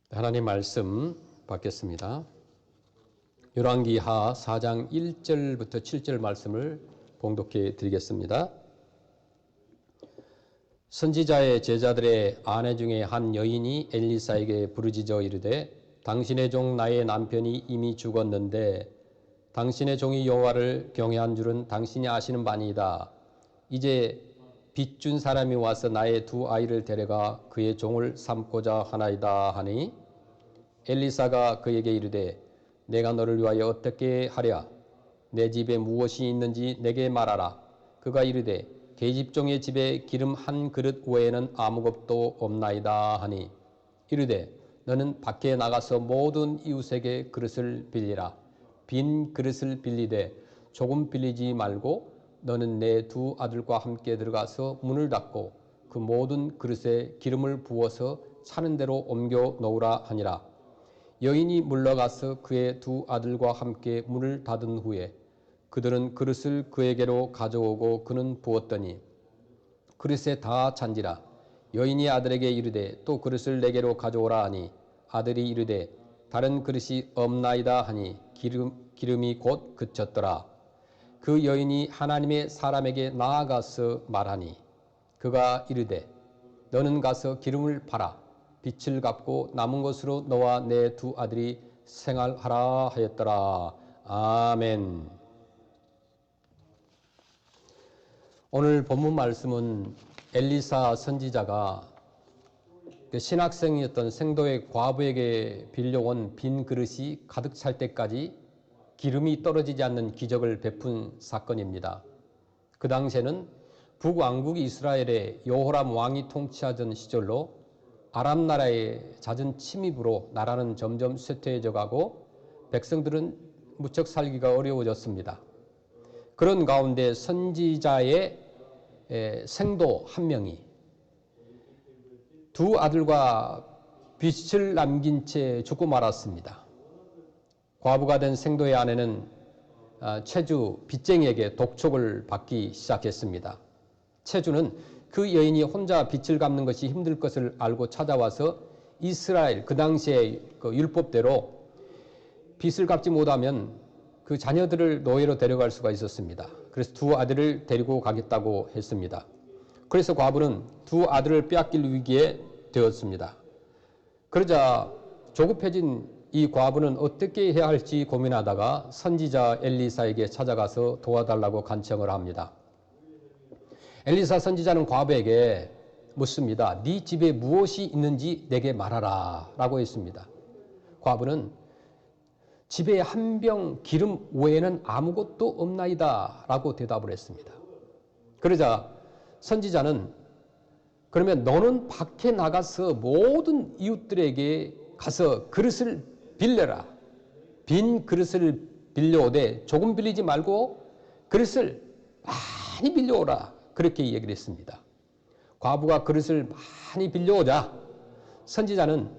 하나님 말씀 받겠습니다. 열왕기하 4장 1절부터 7절 말씀을 봉독해 드리겠습니다. 선지자의 제자들의 아내 중에 한 여인이 엘리사에게 부르짖어 이르되 당신의 종 나의 남편이 이미 죽었는데 당신의 종이 여호와를 경외한 줄은 당신이 아시는 바니이다. 이제 빚 준 사람이 와서 나의 두 아이를 데려가 그의 종을 삼고자 하나이다 하니 엘리사가 그에게 이르되 내가 너를 위하여 어떻게 하랴? 내 집에 무엇이 있는지 내게 말하라. 그가 이르되 계집종의 집에 기름 한 그릇 외에는 아무것도 없나이다 하니 이르되 너는 밖에 나가서 모든 이웃에게 그릇을 빌리라. 빈 그릇을 빌리되 조금 빌리지 말고 너는 내 두 아들과 함께 들어가서 문을 닫고 그 모든 그릇에 기름을 부어서 차는 대로 옮겨 놓으라 하니라. 여인이 물러가서 그의 두 아들과 함께 문을 닫은 후에 그들은 그릇을 그에게로 가져오고 그는 부었더니 그릇에 다 찬지라. 여인이 아들에게 이르되 또 그릇을 내게로 가져오라 하니 아들이 이르되 다른 그릇이 없나이다 하니 기름이 곧 그쳤더라. 그 여인이 하나님의 사람에게 나아가서 말하니 그가 이르되 너는 가서 기름을 팔아 빚을 갚고 남은 것으로 너와 내 두 아들이 생활하라 하였더라. 아멘. 오늘 본문 말씀은 엘리사 선지자가 신학생이었던 생도의 과부에게 빌려온 빈 그릇이 가득 찰 때까지 기름이 떨어지지 않는 기적을 베푼 사건입니다. 그 당시에는 북왕국 이스라엘의 여호람 왕이 통치하던 시절로 아람 나라의 잦은 침입으로 나라는 점점 쇠퇴해져 가고 백성들은 무척 살기가 어려워졌습니다. 그런 가운데 선지자의 생도 한 명이 두 아들과 빚을 남긴 채 죽고 말았습니다. 과부가 된 생도의 아내는 채주 빚쟁이에게 독촉을 받기 시작했습니다. 채주는 그 여인이 혼자 빚을 갚는 것이 힘들 것을 알고 찾아와서 이스라엘 그 당시의 그 율법대로 빚을 갚지 못하면 그 자녀들을 노예로 데려갈 수가 있었습니다. 그래서 두 아들을 데리고 가겠다고 했습니다. 그래서 과부는 두 아들을 빼앗길 위기에 되었습니다. 그러자 조급해진 이 과부는 어떻게 해야 할지 고민하다가 선지자 엘리사에게 찾아가서 도와달라고 간청을 합니다. 엘리사 선지자는 과부에게 묻습니다. 네 집에 무엇이 있는지 내게 말하라 라고 했습니다. 과부는 집에 한 병 기름 외에는 아무것도 없나이다 라고 대답을 했습니다. 그러자 선지자는 그러면 너는 밖에 나가서 모든 이웃들에게 가서 그릇을 빌려라. 빈 그릇을 빌려오되 조금 빌리지 말고 그릇을 많이 빌려오라. 그렇게 얘기를 했습니다. 과부가 그릇을 많이 빌려오자 선지자는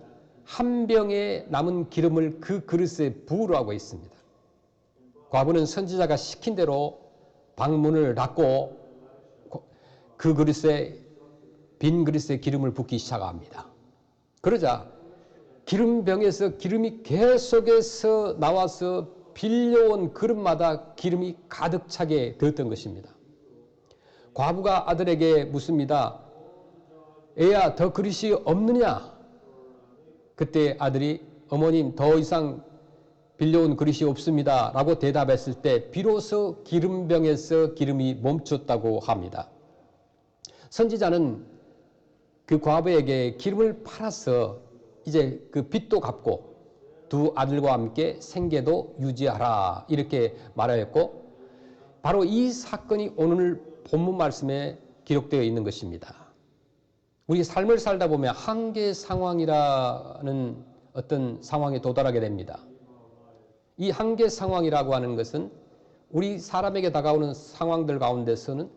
한 병에 남은 기름을 그 그릇에 부으라고 했습니다. 과부는 선지자가 시킨 대로 방문을 닫고 그 그릇에 빈 그릇에 기름을 붓기 시작합니다. 그러자 기름병에서 기름이 계속해서 나와서 빌려온 그릇마다 기름이 가득 차게 되었던 것입니다. 과부가 아들에게 묻습니다. 애야, 더 그릇이 없느냐? 그때 아들이 어머님 더 이상 빌려온 그릇이 없습니다 라고 대답했을 때 비로소 기름병에서 기름이 멈췄다고 합니다. 선지자는 그 과부에게 기름을 팔아서 이제 그 빚도 갚고 두 아들과 함께 생계도 유지하라 이렇게 말하였고 바로 이 사건이 오늘 본문 말씀에 기록되어 있는 것입니다. 우리 삶을 살다 보면 한계 상황이라는 어떤 상황에 도달하게 됩니다. 이 한계 상황이라고 하는 것은 우리 사람에게 다가오는 상황들 가운데서는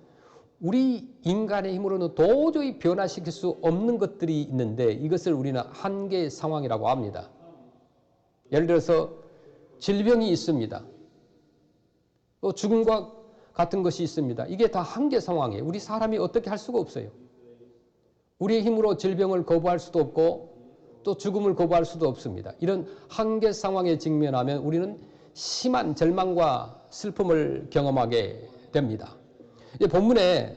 우리 인간의 힘으로는 도저히 변화시킬 수 없는 것들이 있는데 이것을 우리는 한계 상황이라고 합니다. 예를 들어서 질병이 있습니다. 또 죽음과 같은 것이 있습니다. 이게 다 한계 상황이에요. 우리 사람이 어떻게 할 수가 없어요. 우리의 힘으로 질병을 거부할 수도 없고 또 죽음을 거부할 수도 없습니다. 이런 한계 상황에 직면하면 우리는 심한 절망과 슬픔을 경험하게 됩니다. 본문에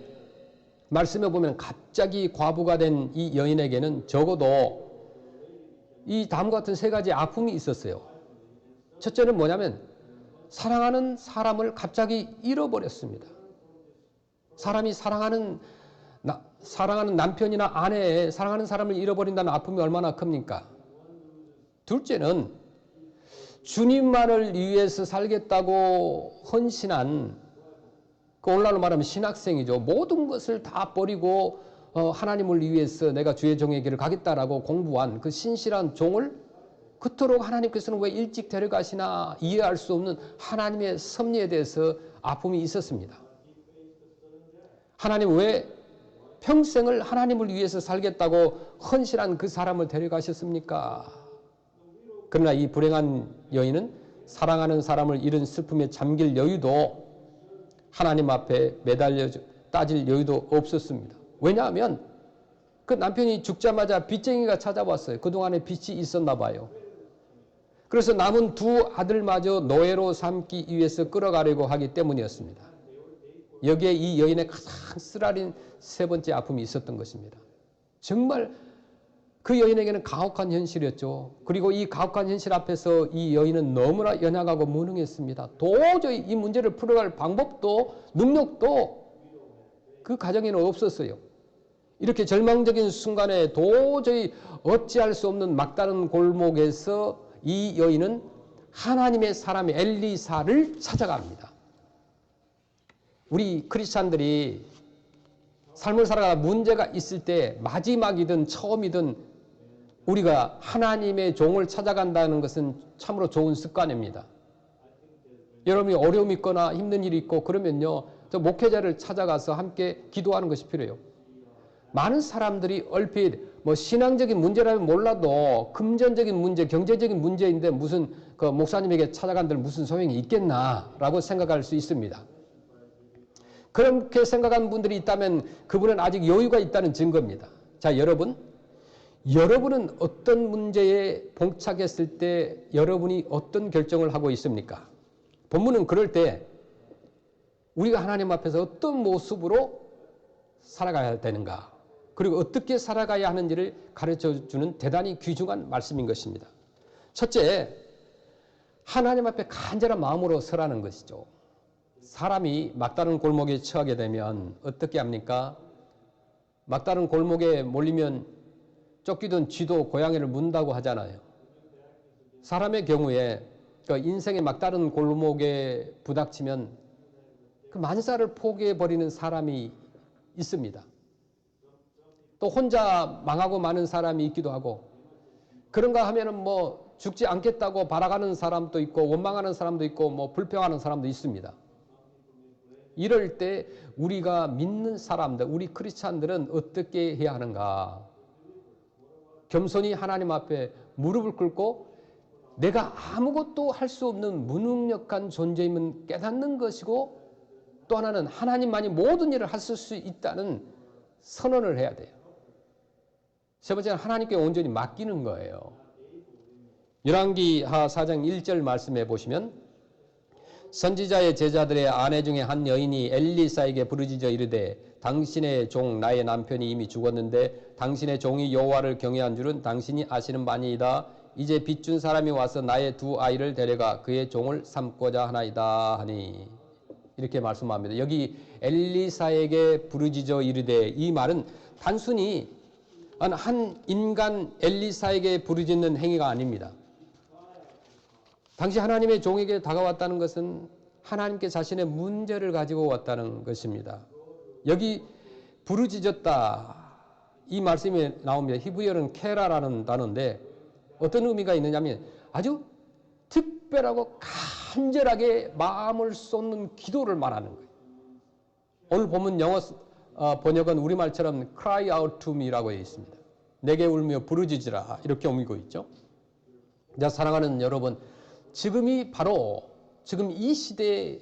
말씀해 보면 갑자기 과부가 된 이 여인에게는 적어도 이 다음과 같은 세 가지 아픔이 있었어요. 첫째는 뭐냐면 사랑하는 사람을 갑자기 잃어버렸습니다. 사람이 사랑하는 남편이나 아내, 사랑하는 사람을 잃어버린다는 아픔이 얼마나 큽니까? 둘째는 주님만을 위해서 살겠다고 헌신한, 오늘날로 말하면 신학생이죠. 모든 것을 다 버리고 하나님을 위해서 내가 주의 종의 길을 가겠다라고 공부한 그 신실한 종을 그토록 하나님께서는 왜 일찍 데려가시나 이해할 수 없는 하나님의 섭리에 대해서 아픔이 있었습니다. 하나님 왜 평생을 하나님을 위해서 살겠다고 헌신한 그 사람을 데려가셨습니까? 그러나 이 불행한 여인은 사랑하는 사람을 잃은 슬픔에 잠길 여유도 하나님 앞에 매달려 따질 여유도 없었습니다. 왜냐하면 그 남편이 죽자마자 빚쟁이가 찾아왔어요. 그동안에 빚이 있었나 봐요. 그래서 남은 두 아들마저 노예로 삼기 위해서 끌어가려고 하기 때문이었습니다. 여기에 이 여인의 가장 쓰라린 세 번째 아픔이 있었던 것입니다. 정말 그 여인에게는 가혹한 현실이었죠. 그리고 이 가혹한 현실 앞에서 이 여인은 너무나 연약하고 무능했습니다. 도저히 이 문제를 풀어갈 방법도 능력도 그 가정에는 없었어요. 이렇게 절망적인 순간에 도저히 어찌할 수 없는 막다른 골목에서 이 여인은 하나님의 사람 엘리사를 찾아갑니다. 우리 크리스찬들이 삶을 살아가다 문제가 있을 때 마지막이든 처음이든 우리가 하나님의 종을 찾아간다는 것은 참으로 좋은 습관입니다. 여러분이 어려움이 있거나 힘든 일이 있고 그러면요, 저 목회자를 찾아가서 함께 기도하는 것이 필요해요. 많은 사람들이 얼핏 신앙적인 문제라면 몰라도 금전적인 문제, 경제적인 문제인데 무슨 그 목사님에게 찾아간들 무슨 소용이 있겠나라고 생각할 수 있습니다. 그렇게 생각하는 분들이 있다면 그분은 아직 여유가 있다는 증거입니다. 자, 여러분은 어떤 문제에 봉착했을 때 여러분이 어떤 결정을 하고 있습니까? 본문은 그럴 때 우리가 하나님 앞에서 어떤 모습으로 살아가야 되는가, 그리고 어떻게 살아가야 하는지를 가르쳐주는 대단히 귀중한 말씀인 것입니다. 첫째, 하나님 앞에 간절한 마음으로 서라는 것이죠. 사람이 막다른 골목에 처하게 되면 어떻게 합니까? 막다른 골목에 몰리면 쫓기던 쥐도 고양이를 문다고 하잖아요. 사람의 경우에 그 인생의 막다른 골목에 부닥치면 그 만사를 포기해버리는 사람이 있습니다. 또 혼자 망하고 마는 사람이 있기도 하고, 그런가 하면은 죽지 않겠다고 바라가는 사람도 있고 원망하는 사람도 있고 불평하는 사람도 있습니다. 이럴 때 우리가 믿는 사람들, 우리 크리스찬들은 어떻게 해야 하는가? 겸손히 하나님 앞에 무릎을 꿇고 내가 아무것도 할 수 없는 무능력한 존재임을 깨닫는 것이고, 또 하나는 하나님만이 모든 일을 하실 수 있다는 선언을 해야 돼요. 세 번째는 하나님께 온전히 맡기는 거예요. 열왕기하 4장 1절 말씀해 보시면, 선지자의 제자들의 아내 중에 한 여인이 엘리사에게 부르짖어 이르되 당신의 종 나의 남편이 이미 죽었는데 당신의 종이 여호와를 경외한 줄은 당신이 아시는 바니이다. 이제 빚준 사람이 와서 나의 두 아이를 데려가 그의 종을 삼고자 하나이다 하니, 이렇게 말씀합니다. 여기 엘리사에게 부르짖어 이르되, 이 말은 단순히 한 인간 엘리사에게 부르짖는 행위가 아닙니다. 당시 하나님의 종에게 다가왔다는 것은 하나님께 자신의 문제를 가지고 왔다는 것입니다. 여기 부르짖었다, 이 말씀이 나옵니다. 히브리어는 케라라는 단어인데 어떤 의미가 있느냐면 아주 특별하고 간절하게 마음을 쏟는 기도를 말하는 거예요. 오늘 보면 영어 번역은 우리말처럼 cry out to me라고 되어 있습니다. 내게 울며 부르짖으라, 이렇게 옮기고 있죠. 자, 사랑하는 여러분, 지금이 바로 지금 이 시대에,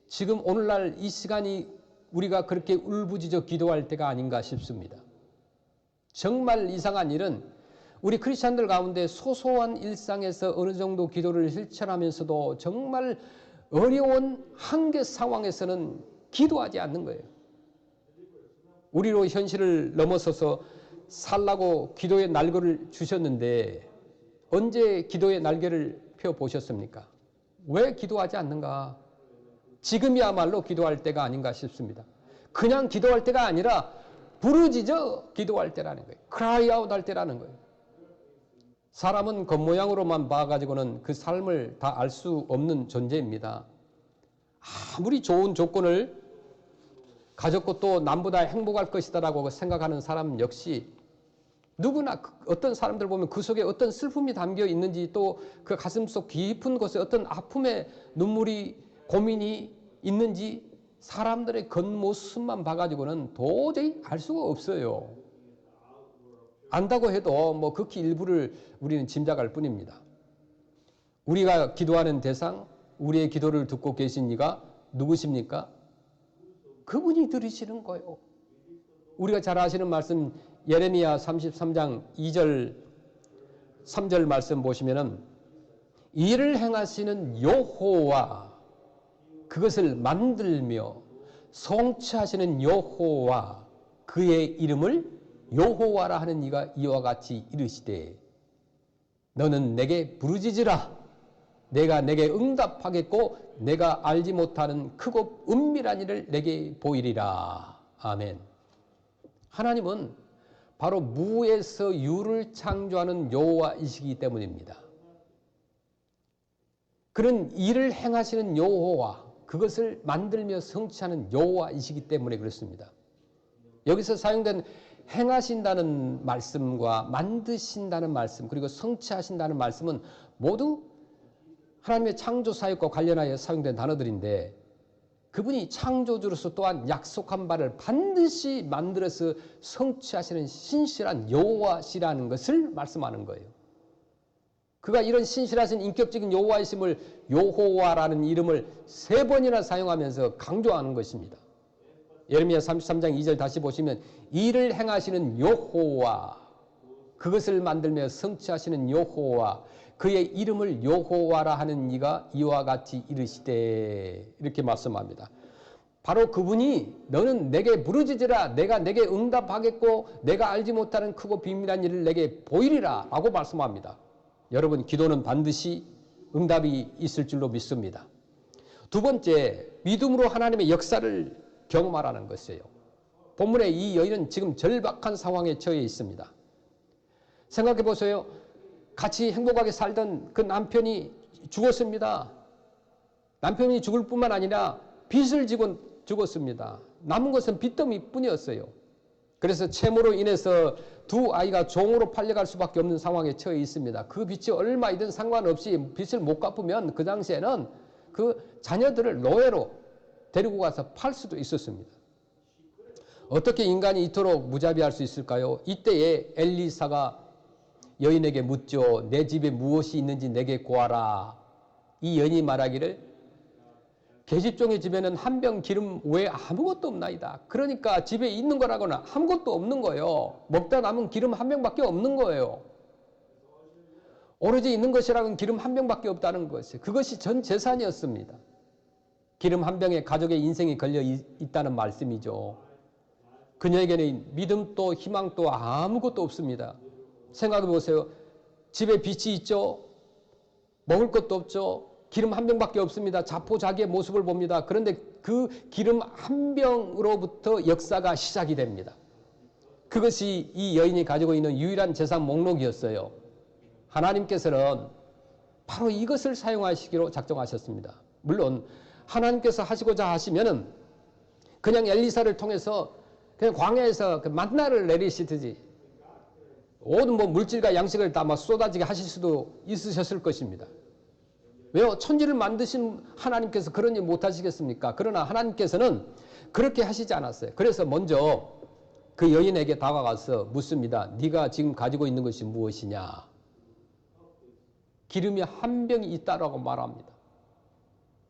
지금 오늘날 이 시간이 우리가 그렇게 울부짖어 기도할 때가 아닌가 싶습니다. 정말 이상한 일은 우리 크리스찬들 가운데 소소한 일상에서 어느 정도 기도를 실천하면서도 정말 어려운 한계 상황에서는 기도하지 않는 거예요. 우리로 현실을 넘어서서 살라고 기도의 날개를 주셨는데 언제 기도의 날개를 펴보셨습니까? 왜 기도하지 않는가? 지금이야말로 기도할 때가 아닌가 싶습니다. 그냥 기도할 때가 아니라 부르짖어 기도할 때라는 거예요. cry out 할 때라는 거예요. 사람은 겉모양으로만 봐가지고는 그 삶을 다 알 수 없는 존재입니다. 아무리 좋은 조건을 가졌고 또 남보다 행복할 것이다라고 생각하는 사람 역시 누구나 어떤 사람들 보면 그 속에 어떤 슬픔이 담겨 있는지 또 그 가슴속 깊은 곳에 어떤 아픔의 눈물이 고민이 있는지 사람들의 겉모습만 봐가지고는 도저히 알 수가 없어요. 안다고 해도 뭐 극히 일부를 우리는 짐작할 뿐입니다. 우리가 기도하는 대상, 우리의 기도를 듣고 계신 이가 누구십니까? 그분이 들으시는 거예요. 우리가 잘 아시는 말씀 예레미야 33장 2절 3절 말씀 보시면은 일을 행하시는 여호와 그것을 만들며 성취하시는 여호와 그의 이름을 여호와라 하는 이가 이와 같이 이르시되 너는 내게 부르짖으라 내가 내게 응답하겠고 내가 알지 못하는 크고 은밀한 일을 내게 보이리라. 아멘. 하나님은 바로 무에서 유를 창조하는 여호와이시기 때문입니다. 그런 일을 행하시는 여호와 그것을 만들며 성취하는 여호와이시기 때문에 그렇습니다. 여기서 사용된 행하신다는 말씀과 만드신다는 말씀 그리고 성취하신다는 말씀은 모두 하나님의 창조 사역과 관련하여 사용된 단어들인데 그분이 창조주로서 또한 약속한 바를 반드시 만들어서 성취하시는 신실한 여호와시라는 것을 말씀하는 거예요. 그가 이런 신실하신 인격적인 여호와이심을 여호와라는 이름을 3번이나 사용하면서 강조하는 것입니다. 예레미야 33장 2절 다시 보시면 일을 행하시는 여호와 그것을 만들며 성취하시는 여호와 그의 이름을 여호와라 하는 이가 이와 같이 이르시되 이렇게 말씀합니다. 바로 그분이 너는 내게 부르짖으라 내가 내게 응답하겠고 내가 알지 못하는 크고 비밀한 일을 내게 보이리라 라고 말씀합니다. 여러분 기도는 반드시 응답이 있을 줄로 믿습니다. 두 번째 믿음으로 하나님의 역사를 경험하라는 것이에요. 본문의 이 여인은 지금 절박한 상황에 처해 있습니다. 생각해 보세요. 같이 행복하게 살던 그 남편이 죽었습니다. 남편이 죽을 뿐만 아니라 빚을 지고 죽었습니다. 남은 것은 빚더미뿐이었어요. 그래서 채무로 인해서 2 아이가 종으로 팔려갈 수밖에 없는 상황에 처해 있습니다. 그 빚이 얼마이든 상관없이 빚을 못 갚으면 그 당시에는 그 자녀들을 노예로 데리고 가서 팔 수도 있었습니다. 어떻게 인간이 이토록 무자비할 수 있을까요? 이때에 엘리사가 여인에게 묻죠. 내 집에 무엇이 있는지 내게 구하라. 이 여인이 말하기를 계집종의 집에는 한 병 기름 외에 아무것도 없나이다. 그러니까 집에 있는 거라고는 아무것도 없는 거예요. 먹다 남은 기름 한 병밖에 없는 거예요. 오로지 있는 것이라고는 기름 한 병밖에 없다는 것이에요. 그것이 전 재산이었습니다. 기름 한 병에 가족의 인생이 걸려 있다는 말씀이죠. 그녀에게는 믿음도 희망도 아무것도 없습니다. 생각해 보세요. 집에 빚이 있죠. 먹을 것도 없죠. 기름 한 병밖에 없습니다. 자포자기의 모습을 봅니다. 그런데 그 기름 한 병으로부터 역사가 시작이 됩니다. 그것이 이 여인이 가지고 있는 유일한 재산 목록이었어요. 하나님께서는 바로 이것을 사용하시기로 작정하셨습니다. 물론 하나님께서 하시고자 하시면은 그냥 엘리사를 통해서 그냥 광야에서 그 만나를 내리시듯이 모든 물질과 양식을 다 막 쏟아지게 하실 수도 있으셨을 것입니다. 왜요? 천지를 만드신 하나님께서 그런 일 못 하시겠습니까? 그러나 하나님께서는 그렇게 하시지 않았어요. 그래서 먼저 그 여인에게 다가가서 묻습니다. 네가 지금 가지고 있는 것이 무엇이냐? 기름이 한 병이 있다라고 말합니다.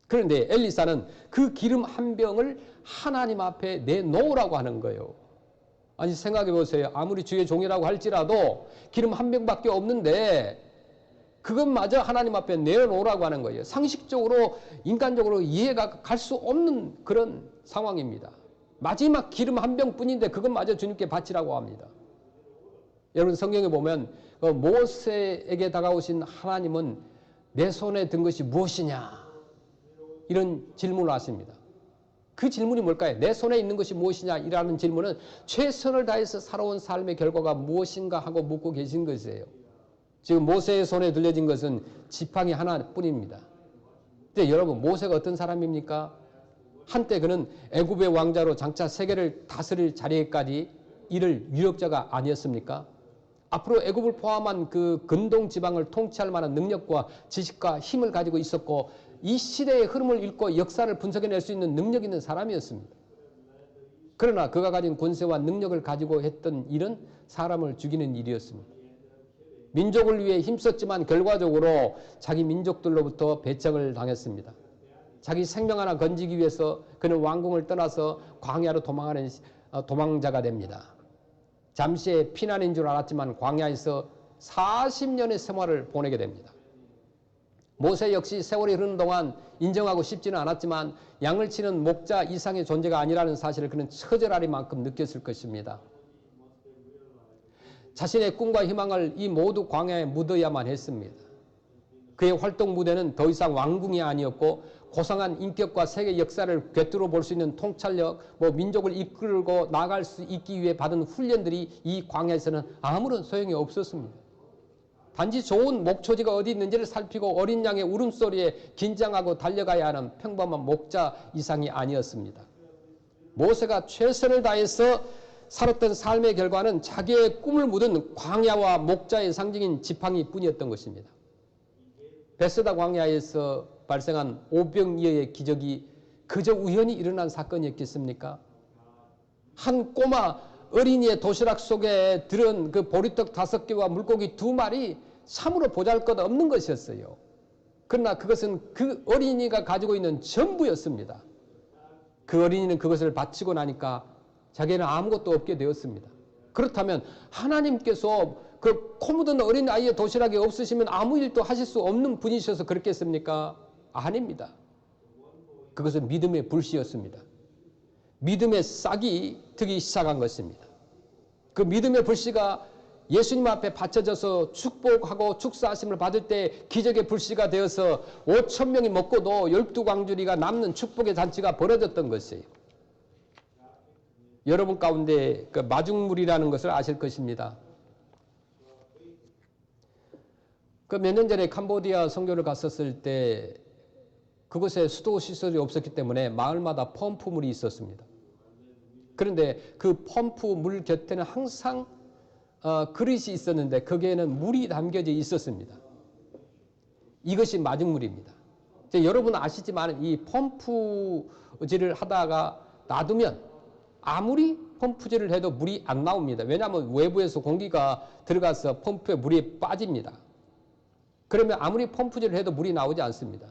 그런데 엘리사는 그 기름 한 병을 하나님 앞에 내놓으라고 하는 거예요. 아니 생각해 보세요. 아무리 주의 종이라고 할지라도 기름 한 병밖에 없는데 그것마저 하나님 앞에 내어놓으라고 하는 거예요. 상식적으로 인간적으로 이해가 갈 수 없는 그런 상황입니다. 마지막 기름 한 병뿐인데 그것마저 주님께 바치라고 합니다. 여러분 성경에 보면 모세에게 다가오신 하나님은 내 손에 든 것이 무엇이냐 이런 질문을 하십니다. 그 질문이 뭘까요? 내 손에 있는 것이 무엇이냐 이라는 질문은 최선을 다해서 살아온 삶의 결과가 무엇인가 하고 묻고 계신 것이에요. 지금 모세의 손에 들려진 것은 지팡이 하나뿐입니다. 근데 여러분 모세가 어떤 사람입니까? 한때 그는 애굽의 왕자로 장차 세계를 다스릴 자리에까지 이를 유력자가 아니었습니까? 앞으로 애굽을 포함한 그 근동 지방을 통치할 만한 능력과 지식과 힘을 가지고 있었고 이 시대의 흐름을 읽고 역사를 분석해낼 수 있는 능력 있는 사람이었습니다. 그러나 그가 가진 권세와 능력을 가지고 했던 일은 사람을 죽이는 일이었습니다. 민족을 위해 힘썼지만 결과적으로 자기 민족들로부터 배척을 당했습니다. 자기 생명 하나 건지기 위해서 그는 왕궁을 떠나서 광야로 도망하는 도망자가 됩니다. 잠시의 피난인 줄 알았지만 광야에서 40년의 생활을 보내게 됩니다. 모세 역시 세월이 흐르는 동안 인정하고 싶지는 않았지만 양을 치는 목자 이상의 존재가 아니라는 사실을 그는 처절하리만큼 느꼈을 것입니다. 자신의 꿈과 희망을 이 모두 광야에 묻어야만 했습니다. 그의 활동 무대는 더 이상 왕궁이 아니었고 고상한 인격과 세계 역사를 꿰뚫어 볼 수 있는 통찰력, 민족을 이끌고 나갈 수 있기 위해 받은 훈련들이 이 광야에서는 아무런 소용이 없었습니다. 단지 좋은 목초지가 어디 있는지를 살피고 어린 양의 울음소리에 긴장하고 달려가야 하는 평범한 목자 이상이 아니었습니다. 모세가 최선을 다해서 살았던 삶의 결과는 자기의 꿈을 묻은 광야와 목자의 상징인 지팡이 뿐이었던 것입니다. 베스다 광야에서 발생한 오병이어의 기적이 그저 우연히 일어난 사건이었겠습니까? 한 꼬마 어린이의 도시락 속에 들은 그 보리떡 5개와 물고기 2마리 참으로 보잘것없는 것이었어요. 그러나 그것은 그 어린이가 가지고 있는 전부였습니다. 그 어린이는 그것을 바치고 나니까 자기는 아무것도 없게 되었습니다. 그렇다면 하나님께서 그 코 묻은 어린 아이의 도시락이 없으시면 아무 일도 하실 수 없는 분이셔서 그렇겠습니까? 아닙니다. 그것은 믿음의 불씨였습니다. 믿음의 싹이 트기 시작한 것입니다. 그 믿음의 불씨가 예수님 앞에 바쳐져서 축복하고 축사하심을 받을 때 기적의 불씨가 되어서 5,000명이 먹고도 12광주리가 남는 축복의 잔치가 벌어졌던 것이에요. 여러분 가운데 그 마중물이라는 것을 아실 것입니다. 그 몇 년 전에 캄보디아 선교를 갔었을 때 그곳에 수도 시설이 없었기 때문에 마을마다 펌프물이 있었습니다. 그런데 그 펌프물 곁에는 항상 그릇이 있었는데 거기에는 물이 담겨져 있었습니다. 이것이 마중물입니다. 여러분 아시지만 이 펌프질을 하다가 놔두면 아무리 펌프질을 해도 물이 안 나옵니다. 왜냐하면 외부에서 공기가 들어가서 펌프에 물이 빠집니다. 그러면 아무리 펌프질을 해도 물이 나오지 않습니다.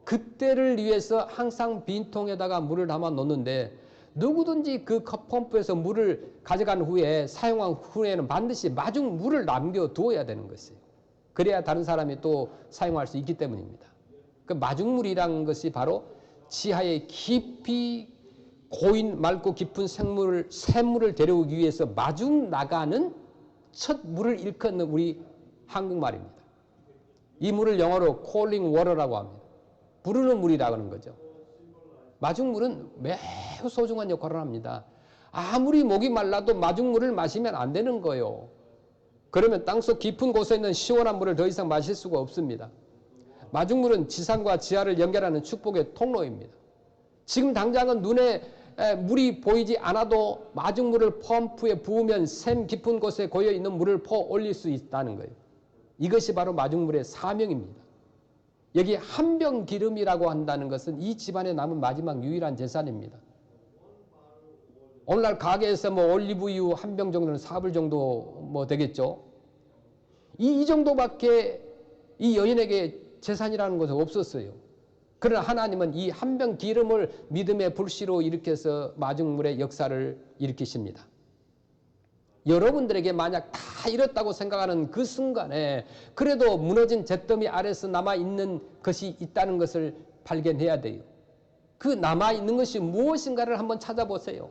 그때를 위해서 항상 빈통에다가 물을 담아 놓는데 누구든지 그 펌프에서 물을 가져간 후에 사용한 후에는 반드시 마중 물을 남겨두어야 되는 것이에요. 그래야 다른 사람이 또 사용할 수 있기 때문입니다. 그 마중물이라는 것이 바로 지하에 깊이 고인 맑고 깊은 샘물을 데려오기 위해서 마중 나가는 첫 물을 일컫는 우리 한국말입니다. 이 물을 영어로 calling water라고 합니다. 부르는 물이라고 하는 거죠. 마중물은 매우 소중한 역할을 합니다. 아무리 목이 말라도 마중물을 마시면 안 되는 거예요. 그러면 땅속 깊은 곳에 있는 시원한 물을 더 이상 마실 수가 없습니다. 마중물은 지상과 지하를 연결하는 축복의 통로입니다. 지금 당장은 눈에 물이 보이지 않아도 마중물을 펌프에 부으면 샘 깊은 곳에 고여있는 물을 퍼 올릴 수 있다는 거예요. 이것이 바로 마중물의 사명입니다. 여기 한 병 기름이라고 한다는 것은 이 집안에 남은 마지막 유일한 재산입니다. 오늘날 가게에서 올리브유 한 병 정도는 4불 정도 되겠죠. 이 정도밖에 이 여인에게 재산이라는 것은 없었어요. 그러나 하나님은 이 한 병 기름을 믿음의 불씨로 일으켜서 마중물의 역사를 일으키십니다. 여러분들에게 만약 다 잃었다고 생각하는 그 순간에 그래도 무너진 잿더미 아래서 남아있는 것이 있다는 것을 발견해야 돼요. 그 남아있는 것이 무엇인가를 한번 찾아보세요.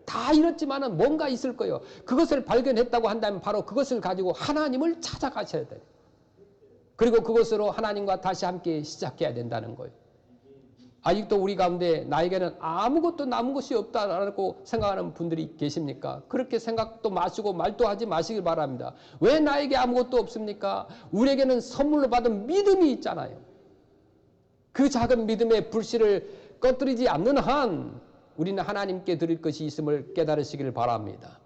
다 잃었지만은 뭔가 있을 거예요. 그것을 발견했다고 한다면 바로 그것을 가지고 하나님을 찾아가셔야 돼요. 그리고 그것으로 하나님과 다시 함께 시작해야 된다는 거예요. 아직도 우리 가운데 나에게는 아무것도 남은 것이 없다라고 생각하는 분들이 계십니까? 그렇게 생각도 마시고 말도 하지 마시길 바랍니다. 왜 나에게 아무것도 없습니까? 우리에게는 선물로 받은 믿음이 있잖아요. 그 작은 믿음의 불씨를 꺼뜨리지 않는 한 우리는 하나님께 드릴 것이 있음을 깨달으시길 바랍니다.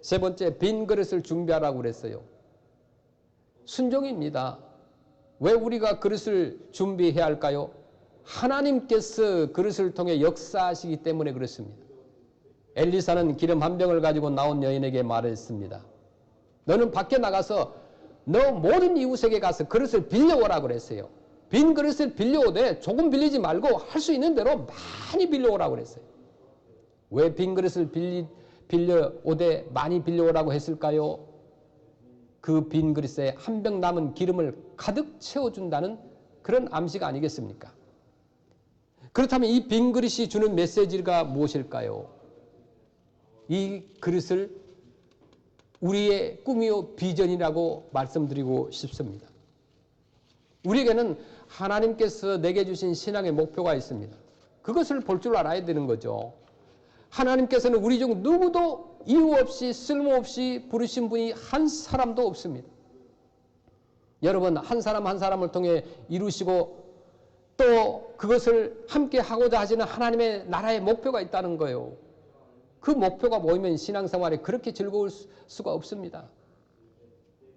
세 번째, 빈 그릇을 준비하라고 그랬어요. 순종입니다. 왜 우리가 그릇을 준비해야 할까요? 하나님께서 그릇을 통해 역사하시기 때문에 그렇습니다. 엘리사는 기름 한 병을 가지고 나온 여인에게 말했습니다. 너는 밖에 나가서 너 모든 이웃에게 가서 그릇을 빌려오라고 그랬어요. 빈 그릇을 빌려오되 조금 빌리지 말고 할 수 있는 대로 많이 빌려오라고 그랬어요. 왜 빈 그릇을 빌려오되 많이 빌려오라고 했을까요? 그 빈 그릇에 한 병 남은 기름을 가득 채워준다는 그런 암시가 아니겠습니까? 그렇다면 이 빈 그릇이 주는 메시지가 무엇일까요? 이 그릇을 우리의 꿈이요 비전이라고 말씀드리고 싶습니다. 우리에게는 하나님께서 내게 주신 신앙의 목표가 있습니다. 그것을 볼 줄 알아야 되는 거죠. 하나님께서는 우리 중 누구도 이유 없이 쓸모없이 부르신 분이 한 사람도 없습니다. 여러분, 한 사람 한 사람을 통해 이루시고 또 그것을 함께 하고자 하시는 하나님의 나라의 목표가 있다는 거예요. 그 목표가 모이면 신앙생활이 그렇게 즐거울 수가 없습니다.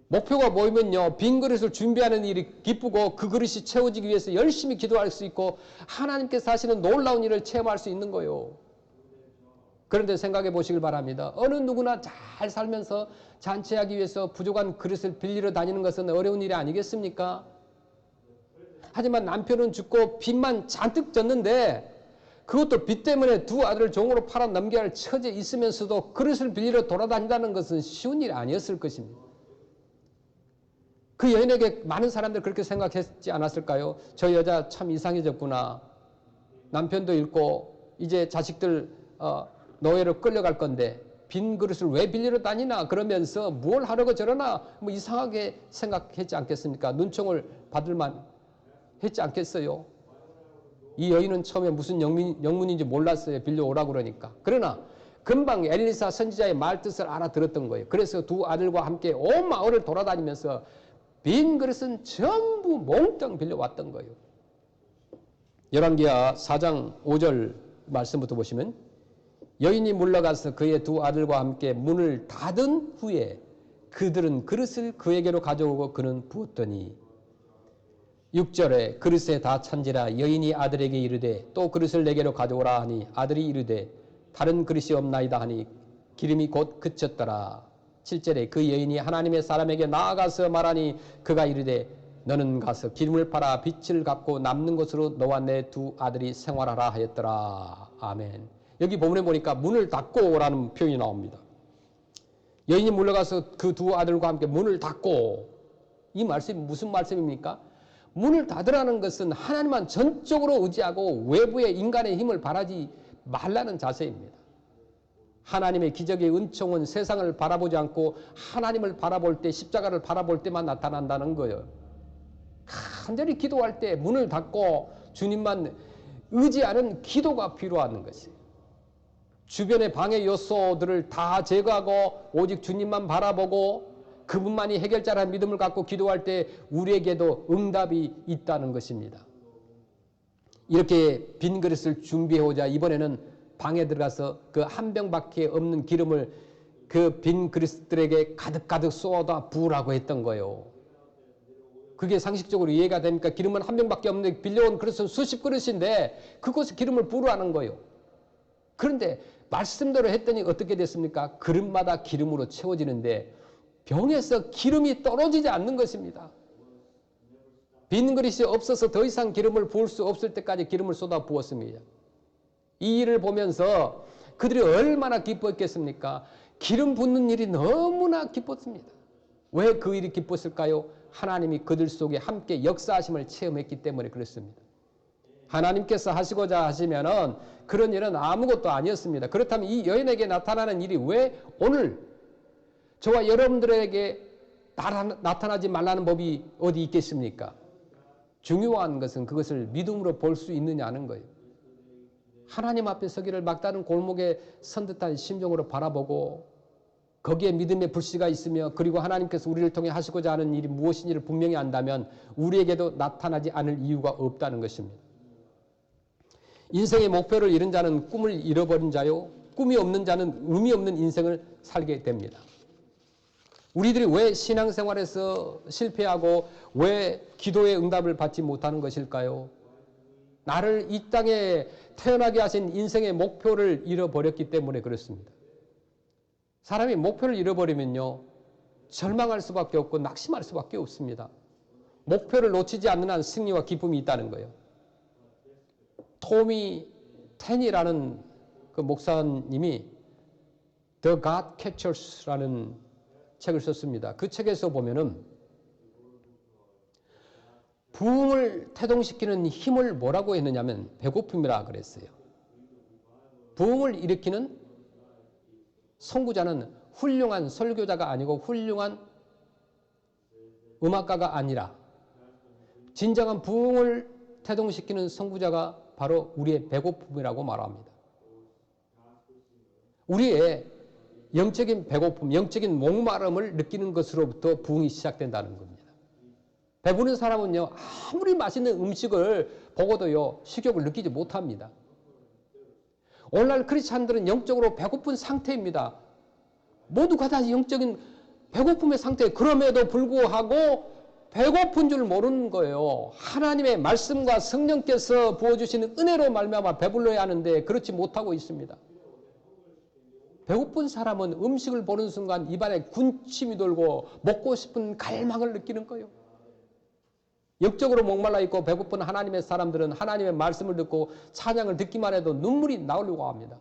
목표가 모이면요, 빈 그릇을 준비하는 일이 기쁘고 그 그릇이 채워지기 위해서 열심히 기도할 수 있고 하나님께서 하시는 놀라운 일을 체험할 수 있는 거예요. 그런데 생각해 보시길 바랍니다. 어느 누구나 잘 살면서 잔치하기 위해서 부족한 그릇을 빌리러 다니는 것은 어려운 일이 아니겠습니까? 하지만 남편은 죽고 빚만 잔뜩 졌는데 그것도 빚 때문에 두 아들을 종으로 팔아 넘겨야 할 처지에 있으면서도 그릇을 빌리러 돌아다닌다는 것은 쉬운 일이 아니었을 것입니다. 그 여인에게 많은 사람들이 그렇게 생각했지 않았을까요? 저 여자 참 이상해졌구나. 남편도 잃고 이제 자식들 노예로 끌려갈 건데 빈 그릇을 왜 빌리러 다니나 그러면서 뭘 하려고 저러나 뭐 이상하게 생각했지 않겠습니까? 눈총을 받을만 했지 않겠어요? 이 여인은 처음에 무슨 영문인지 몰랐어요. 빌려오라고 그러니까. 그러나 금방 엘리사 선지자의 말뜻을 알아들었던 거예요. 그래서 두 아들과 함께 온 마을을 돌아다니면서 빈 그릇은 전부 몽땅 빌려왔던 거예요. 열왕기하 4장 5절 말씀부터 보시면 여인이 물러가서 그의 두 아들과 함께 문을 닫은 후에 그들은 그릇을 그에게로 가져오고 그는 부었더니 6절에 그릇에 다 찬지라 여인이 아들에게 이르되 또 그릇을 내게로 가져오라 하니 아들이 이르되 다른 그릇이 없나이다 하니 기름이 곧 그쳤더라. 7절에 그 여인이 하나님의 사람에게 나아가서 말하니 그가 이르되 너는 가서 기름을 팔아 빚을 갚고 남는 것으로 너와 내 두 아들이 생활하라 하였더라. 아멘. 여기 본문에 보니까 문을 닫고 라는 표현이 나옵니다. 여인이 물러가서 그 두 아들과 함께 문을 닫고, 이 말씀이 무슨 말씀입니까? 문을 닫으라는 것은 하나님만 전적으로 의지하고 외부의 인간의 힘을 바라지 말라는 자세입니다. 하나님의 기적의 은총은 세상을 바라보지 않고 하나님을 바라볼 때, 십자가를 바라볼 때만 나타난다는 거예요. 간절히 기도할 때 문을 닫고 주님만 의지하는 기도가 필요한 것이에요. 주변의 방해 요소들을 다 제거하고 오직 주님만 바라보고 그분만이 해결자라는 믿음을 갖고 기도할 때 우리에게도 응답이 있다는 것입니다. 이렇게 빈 그릇을 준비해오자 이번에는 방에 들어가서 그 한 병밖에 없는 기름을 그 빈 그릇들에게 가득가득 쏟아 부으라고 했던 거예요. 그게 상식적으로 이해가 됩니까? 기름은 한 병밖에 없는데 빌려온 그릇은 수십 그릇인데 그곳에 기름을 부으라는 거예요. 그런데 말씀대로 했더니 어떻게 됐습니까? 그릇마다 기름으로 채워지는데 병에서 기름이 떨어지지 않는 것입니다. 빈 그릇이 없어서 더 이상 기름을 부을 수 없을 때까지 기름을 쏟아 부었습니다. 이 일을 보면서 그들이 얼마나 기뻐했겠습니까? 기름 붓는 일이 너무나 기뻤습니다. 왜 그 일이 기뻤을까요? 하나님이 그들 속에 함께 역사하심을 체험했기 때문에 그렇습니다. 하나님께서 하시고자 하시면은 그런 일은 아무것도 아니었습니다. 그렇다면 이 여인에게 나타나는 일이 왜 오늘 저와 여러분들에게 나타나지 말라는 법이 어디 있겠습니까? 중요한 것은 그것을 믿음으로 볼 수 있느냐는 거예요. 하나님 앞에 서기를 막다른 골목에 선 듯한 심정으로 바라보고 거기에 믿음의 불씨가 있으며 그리고 하나님께서 우리를 통해 하시고자 하는 일이 무엇인지를 분명히 안다면 우리에게도 나타나지 않을 이유가 없다는 것입니다. 인생의 목표를 잃은 자는 꿈을 잃어버린 자요. 꿈이 없는 자는 의미 없는 인생을 살게 됩니다. 우리들이 왜 신앙생활에서 실패하고 왜 기도의 응답을 받지 못하는 것일까요? 나를 이 땅에 태어나게 하신 인생의 목표를 잃어버렸기 때문에 그렇습니다. 사람이 목표를 잃어버리면요, 절망할 수밖에 없고 낙심할 수밖에 없습니다. 목표를 놓치지 않는 한 승리와 기쁨이 있다는 거예요. 토미 텐이라는 그 목사님이 The God Catchers라는 책을 썼습니다. 그 책에서 보면은 부흥을 태동시키는 힘을 뭐라고 했느냐면 배고픔이라 그랬어요. 부흥을 일으키는 선구자는 훌륭한 설교자가 아니고 훌륭한 음악가가 아니라 진정한 부흥을 태동시키는 선구자가 바로 우리의 배고픔이라고 말합니다. 우리의 영적인 배고픔, 영적인 목마름을 느끼는 것으로부터 부흥이 시작된다는 겁니다. 배부른 사람은요, 아무리 맛있는 음식을 보고도요, 식욕을 느끼지 못합니다. 오늘날 크리스찬들은 영적으로 배고픈 상태입니다. 모두가 다 영적인 배고픔의 상태. 그럼에도 불구하고 배고픈 줄 모르는 거예요. 하나님의 말씀과 성령께서 부어주시는 은혜로 말미암아 배불러야 하는데 그렇지 못하고 있습니다. 배고픈 사람은 음식을 보는 순간 입안에 군침이 돌고 먹고 싶은 갈망을 느끼는 거예요. 영적으로 목말라 있고 배고픈 하나님의 사람들은 하나님의 말씀을 듣고 찬양을 듣기만 해도 눈물이 나오려고 합니다.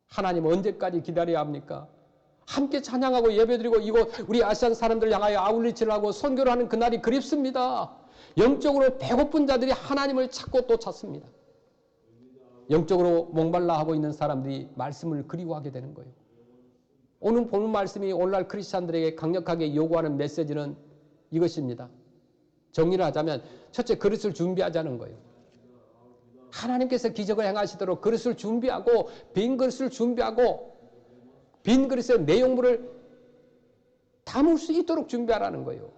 하나님 언제까지 기다려야 합니까? 함께 찬양하고 예배드리고 이곳 우리 아시안 사람들 향하여 아울리치를 하고 선교를 하는 그날이 그립습니다. 영적으로 배고픈 자들이 하나님을 찾고 또 찾습니다. 영적으로 목말라 하고 있는 사람들이 말씀을 그리워하게 되는 거예요. 오늘 본 말씀이 오늘날 크리스찬들에게 강력하게 요구하는 메시지는 이것입니다. 정리를 하자면 첫째, 그릇을 준비하자는 거예요. 하나님께서 기적을 행하시도록 그릇을 준비하고 빈 그릇을 준비하고 빈 그릇에 내용물을 담을 수 있도록 준비하라는 거예요.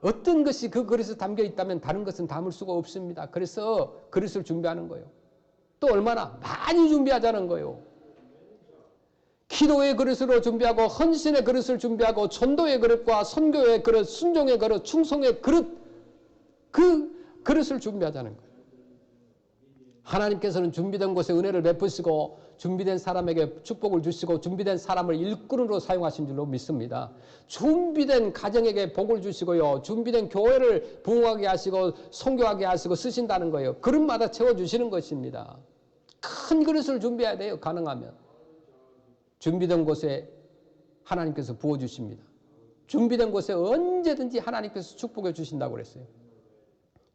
어떤 것이 그 그릇에 담겨 있다면 다른 것은 담을 수가 없습니다. 그래서 그릇을 준비하는 거예요. 또 얼마나 많이 준비하자는 거예요. 기도의 그릇으로 준비하고 헌신의 그릇을 준비하고 전도의 그릇과 선교의 그릇, 순종의 그릇, 충성의 그릇, 그 그릇을 준비하자는 거예요. 하나님께서는 준비된 곳에 은혜를 베푸시고 준비된 사람에게 축복을 주시고 준비된 사람을 일꾼으로 사용하신 줄로 믿습니다. 준비된 가정에게 복을 주시고요. 준비된 교회를 부흥하게 하시고 선교하게 하시고 쓰신다는 거예요. 그릇마다 채워주시는 것입니다. 큰 그릇을 준비해야 돼요. 가능하면. 준비된 곳에 하나님께서 부어주십니다. 준비된 곳에 언제든지 하나님께서 축복해 주신다고 그랬어요.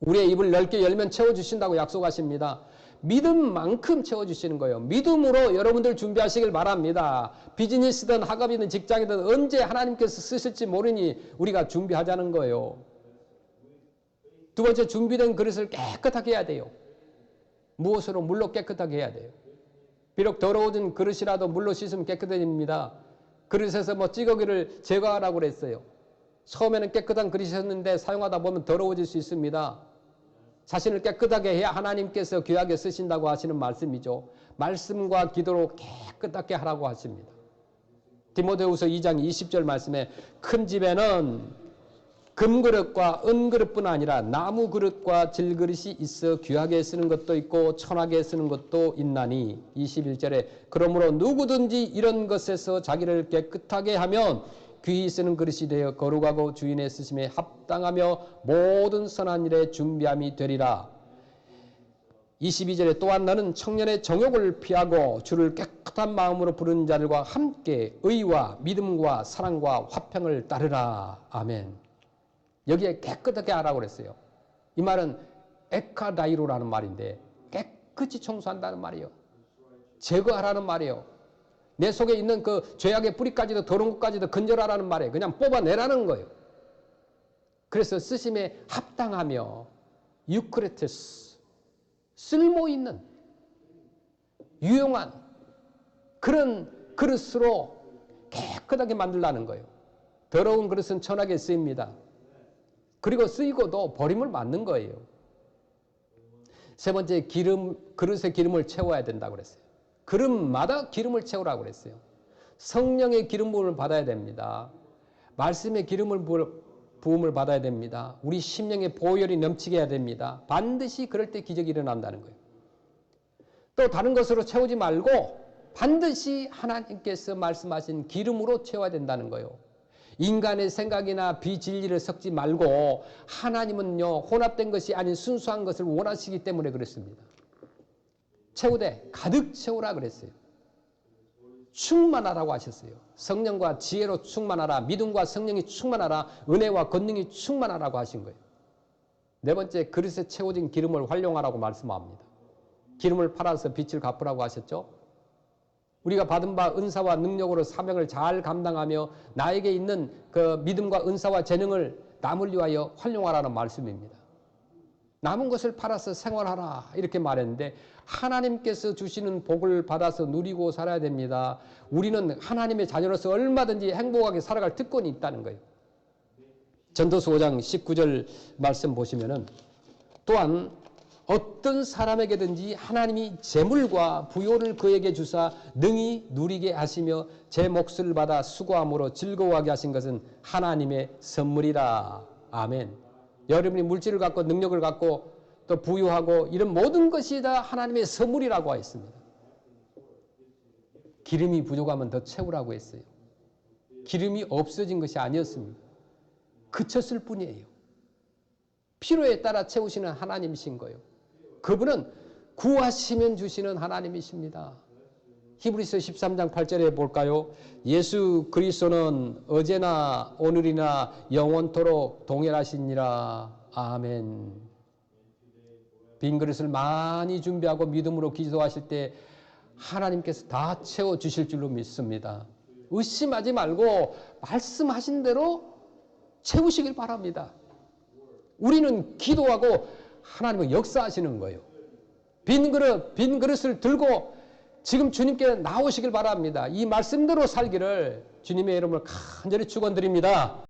우리의 입을 넓게 열면 채워주신다고 약속하십니다. 믿음만큼 채워주시는 거예요. 믿음으로 여러분들 준비하시길 바랍니다. 비즈니스든 학업이든 직장이든 언제 하나님께서 쓰실지 모르니 우리가 준비하자는 거예요. 두 번째, 준비된 그릇을 깨끗하게 해야 돼요. 무엇으로? 물로 깨끗하게 해야 돼요. 비록 더러워진 그릇이라도 물로 씻으면 깨끗해집니다. 그릇에서 찌꺼기를 제거하라고 그랬어요. 처음에는 깨끗한 그릇이었는데 사용하다 보면 더러워질 수 있습니다. 자신을 깨끗하게 해야 하나님께서 귀하게 쓰신다고 하시는 말씀이죠. 말씀과 기도로 깨끗하게 하라고 하십니다. 디모데후서 2장 20절 말씀에 큰 집에는 금그릇과 은그릇뿐 아니라 나무 그릇과 질그릇이 있어 귀하게 쓰는 것도 있고 천하게 쓰는 것도 있나니 21절에 그러므로 누구든지 이런 것에서 자기를 깨끗하게 하면 귀히 쓰는 그릇이 되어 거룩하고 주인의 쓰심에 합당하며 모든 선한 일에 준비함이 되리라. 22절에 또한 너는 청년의 정욕을 피하고 주를 깨끗 헛한 마음으로 부르는 자들과 함께 의와 믿음과 사랑과 화평을 따르라. 아멘. 여기에 깨끗하게 하라고 그랬어요. 이 말은 에카다이로라는 말인데 깨끗이 청소한다는 말이에요. 제거하라는 말이에요. 내 속에 있는 그 죄악의 뿌리까지도 더러운 것까지도 건져라라는 말이에요. 그냥 뽑아내라는 거예요. 그래서 쓰심에 합당하며 유크레테스, 쓸모있는 유용한 그런 그릇으로 깨끗하게 만들라는 거예요. 더러운 그릇은 천하게 쓰입니다. 그리고 쓰이고도 버림을 맞는 거예요. 세 번째, 그릇에 기름을 채워야 된다고 그랬어요. 그릇마다 기름을 채우라고 그랬어요. 성령의 기름 부음을 받아야 됩니다. 말씀의 기름을 부음을 받아야 됩니다. 우리 심령의 보혈이 넘치게 해야 됩니다. 반드시 그럴 때 기적이 일어난다는 거예요. 또 다른 것으로 채우지 말고 반드시 하나님께서 말씀하신 기름으로 채워야 된다는 거예요. 인간의 생각이나 비진리를 섞지 말고 하나님은요, 혼합된 것이 아닌 순수한 것을 원하시기 때문에 그랬습니다. 채우되 가득 채우라 그랬어요. 충만하라고 하셨어요. 성령과 지혜로 충만하라. 믿음과 성령이 충만하라. 은혜와 권능이 충만하라고 하신 거예요. 네 번째, 그릇에 채워진 기름을 활용하라고 말씀합니다. 기름을 팔아서 빚을 갚으라고 하셨죠. 우리가 받은 바 은사와 능력으로 사명을 잘 감당하며 나에게 있는 그 믿음과 은사와 재능을 남을 위하여 활용하라는 말씀입니다. 남은 것을 팔아서 생활하라 이렇게 말했는데 하나님께서 주시는 복을 받아서 누리고 살아야 됩니다. 우리는 하나님의 자녀로서 얼마든지 행복하게 살아갈 특권이 있다는 거예요. 전도서 5장 19절 말씀 보시면은 또한 어떤 사람에게든지 하나님이 재물과 부요를 그에게 주사 능히 누리게 하시며 제 몫을 받아 수고함으로 즐거워하게 하신 것은 하나님의 선물이라. 아멘. 여러분이 물질을 갖고 능력을 갖고 또 부유하고 이런 모든 것이 다 하나님의 선물이라고 했습니다. 기름이 부족하면 더 채우라고 했어요. 기름이 없어진 것이 아니었습니다. 그쳤을 뿐이에요. 필요에 따라 채우시는 하나님이신 거예요. 그분은 구하시면 주시는 하나님이십니다. 히브리서 13장 8절에 볼까요? 예수 그리스도는 어제나 오늘이나 영원토록 동일하시니라. 아멘. 빈 그릇을 많이 준비하고 믿음으로 기도하실 때 하나님께서 다 채워주실 줄로 믿습니다. 의심하지 말고 말씀하신 대로 채우시길 바랍니다. 우리는 기도하고 하나님은 역사하시는 거예요. 빈 그릇을 들고 지금 주님께 나오시길 바랍니다. 이 말씀대로 살기를 주님의 이름을 간절히 축원드립니다.